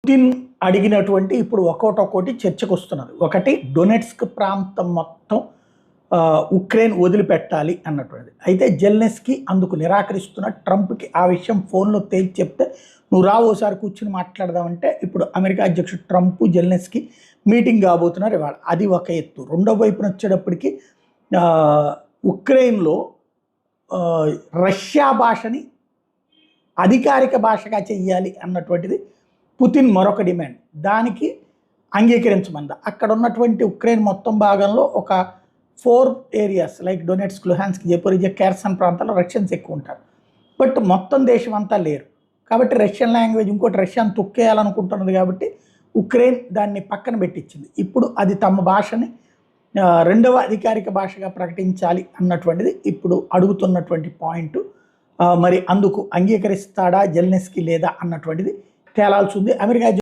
Putin అడిగినటువంటి ఇప్పుడు ఒక్కోటి చర్చకు వస్తున్నది. ఒకటి డొనెట్స్క్ ప్రాంతం మొత్తం ఉక్రెయిన్ వదిలిపెట్టాలి అన్నటువంటిది. అయితే జెలెన్స్కీ అందుకు నిరాకరిస్తున్న ట్రంప్కి ఆ విషయం ఫోన్లో తేల్చి చెప్తే నువ్వు రా ఓసారి కూర్చుని మాట్లాడదామంటే ఇప్పుడు అమెరికా అధ్యక్షుడు ట్రంప్ జెలెన్స్కీ మీటింగ్ కాబోతున్నారు ఇవాళ. అది ఒక ఎత్తు. రెండో వైపున వచ్చేటప్పటికి ఉక్రెయిన్లో రష్యా భాషని అధికారిక భాషగా చెయ్యాలి అన్నటువంటిది పుతిన్ మరొక డిమాండ్. దానికి అంగీకరించమంద. అక్కడ ఉన్నటువంటి ఉక్రెయిన్ మొత్తం భాగంలో ఒక 4 areas like Donetsk, Luhansk, Zaporizhzhia, Kherson ప్రాంతాల్లో రష్యన్స్ ఎక్కువ ఉంటారు. బట్ మొత్తం దేశం అంతా లేరు కాబట్టి రష్యన్ లాంగ్వేజ్ ఇంకోటి రష్యాను తొక్కేయాలనుకుంటున్నది కాబట్టి ఉక్రెయిన్ దాన్ని పక్కన పెట్టించింది. ఇప్పుడు అది తమ భాషని రెండవ అధికారిక భాషగా ప్రకటించాలి అన్నటువంటిది ఇప్పుడు అడుగుతున్నటువంటి పాయింట్. మరి అందుకు అంగీకరిస్తాడా జెలెన్స్కీ లేదా అన్నటువంటిది తేలాల్సి ఉంది. అమెరికా